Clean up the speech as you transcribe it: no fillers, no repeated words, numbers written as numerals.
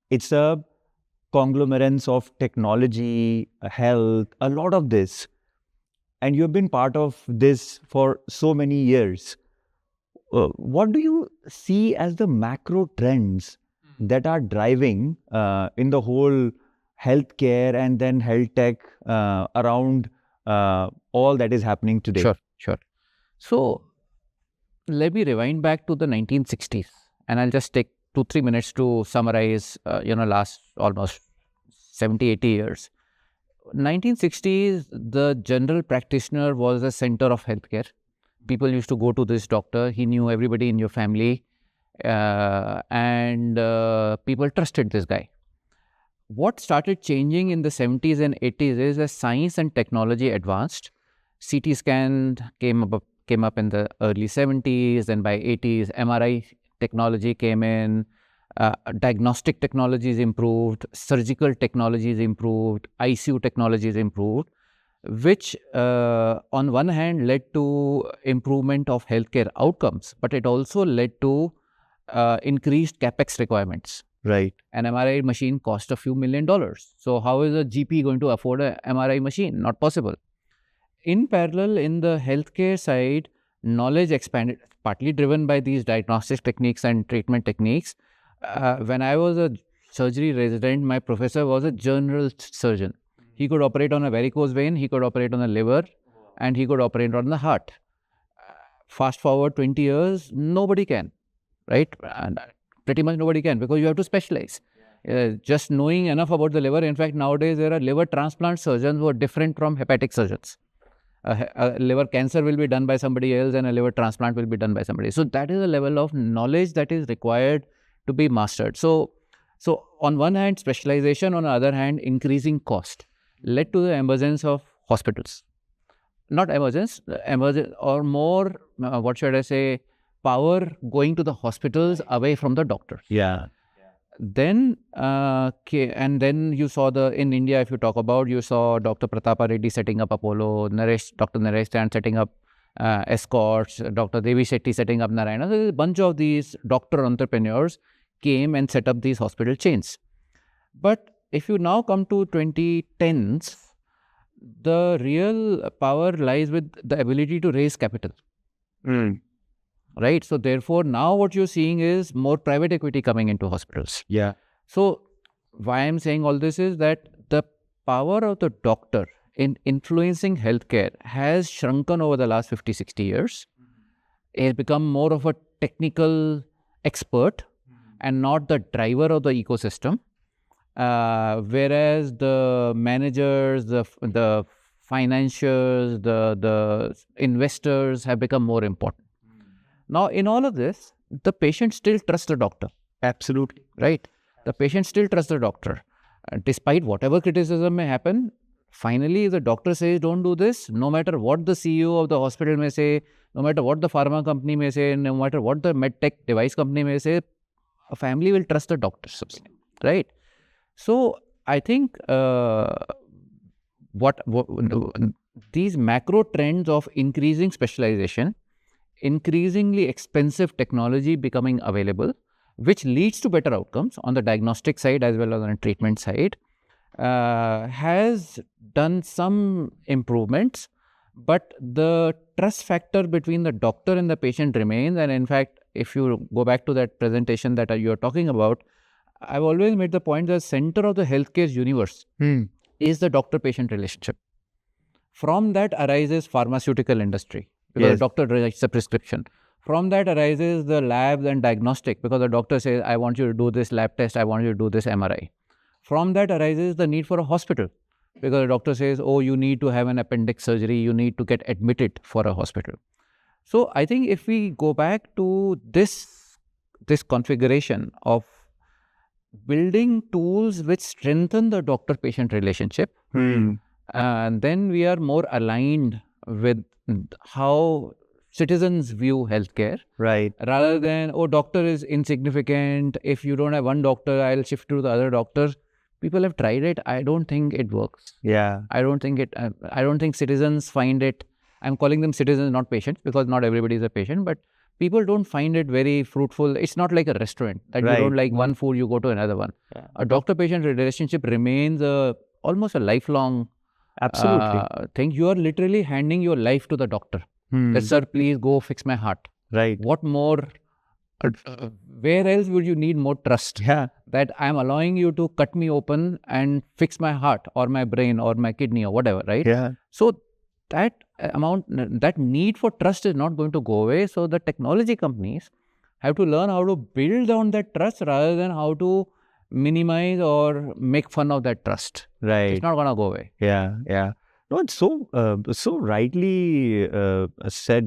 It's a conglomerance of technology, health, a lot of this. And you've been part of this for so many years. What do you see as the macro trends that are driving in the whole healthcare and then health tech around all that is happening today? Sure. So let me rewind back to the 1960s, and I'll just take 2-3 minutes to summarize, last almost 70, 80 years. 1960s, the general practitioner was the center of healthcare. People used to go to this doctor. He knew everybody in your family, and people trusted this guy. What started changing in the 70s and 80s is as science and technology advanced. CT scan came up in the early 70s, and by 80s, MRI technology came in. Diagnostic technologies improved, surgical technologies improved, ICU technologies improved, which on one hand led to improvement of healthcare outcomes, but it also led to increased capex requirements. Right. An MRI machine cost a few $1 million. So how is a GP going to afford an MRI machine? Not possible. In parallel, in the healthcare side, knowledge expanded, partly driven by these diagnostic techniques and treatment techniques. When I was a surgery resident, my professor was a general surgeon. He could operate on a varicose vein, he could operate on the liver, and he could operate on the heart. Fast forward 20 years, nobody can, right? And pretty much nobody can, because you have to specialize. Just knowing enough about the liver, in fact, nowadays there are liver transplant surgeons who are different from hepatic surgeons. A liver cancer will be done by somebody else and a liver transplant will be done by somebody. So that is a level of knowledge that is required to be mastered. So on one hand, specialization, on the other hand, increasing cost led to the emergence of hospitals. Not emergence, or more, what should I say, power going to the hospitals away from the doctors. Yeah. Then, and then you saw in India, if you talk about, you saw Dr. Pratapa Reddy setting up Apollo, Dr. Naresh Chand setting up Escorts, Dr. Devi Shetty setting up Narayana. So a bunch of these doctor entrepreneurs came and set up these hospital chains. But if you now come to 2010s, the real power lies with the ability to raise capital. Right? So therefore, now what you're seeing is more private equity coming into hospitals. Yeah. So why I'm saying all this is that the power of the doctor in influencing healthcare has shrunken over the last 50, 60 years. He has become more of a technical expert and not the driver of the ecosystem. Whereas the managers, the financiers, the investors have become more important. Now, in all of this, the patient still trusts the doctor. Absolutely. Right? The patient still trusts the doctor. Despite whatever criticism may happen, finally, if the doctor says, don't do this, no matter what the CEO of the hospital may say, no matter what the pharma company may say, no matter what the medtech device company may say, a family will trust the doctor. Right? So, I think these macro trends of increasing specialization, increasingly expensive technology becoming available, which leads to better outcomes on the diagnostic side as well as on the treatment side, has done some improvements, but the trust factor between the doctor and the patient remains. And in fact, if you go back to that presentation that you are talking about, I've always made the point that the center of the healthcare universe is the doctor-patient relationship. From that arises pharmaceutical industry, because the doctor writes a prescription. From that arises the labs and diagnostic, because the doctor says, I want you to do this lab test, I want you to do this MRI. From that arises the need for a hospital, because the doctor says, oh, you need to have an appendix surgery, you need to get admitted for a hospital. So I think if we go back to this configuration of building tools which strengthen the doctor-patient relationship, and then we are more aligned with how citizens view healthcare. Right. Rather than, oh, doctor is insignificant. If you don't have one doctor, I'll shift to the other doctor. People have tried it. I don't think it works. Yeah. I don't think citizens find it. I'm calling them citizens, not patients, because not everybody is a patient, but people don't find it very fruitful. It's not like a restaurant that you Right. don't like one food, you go to another one. Yeah. A doctor-patient relationship remains almost a lifelong Absolutely. thing. You are literally handing your life to the doctor. That, sir, please go fix my heart. Right. What more? Where else would you need more trust? Yeah. That I'm allowing you to cut me open and fix my heart or my brain or my kidney or whatever, right? Yeah. So that that need for trust is not going to go away. So the technology companies have to learn how to build on that trust rather than how to minimize or make fun of that trust. Right. It's not going to go away. Yeah. Yeah. No, it's so rightly said.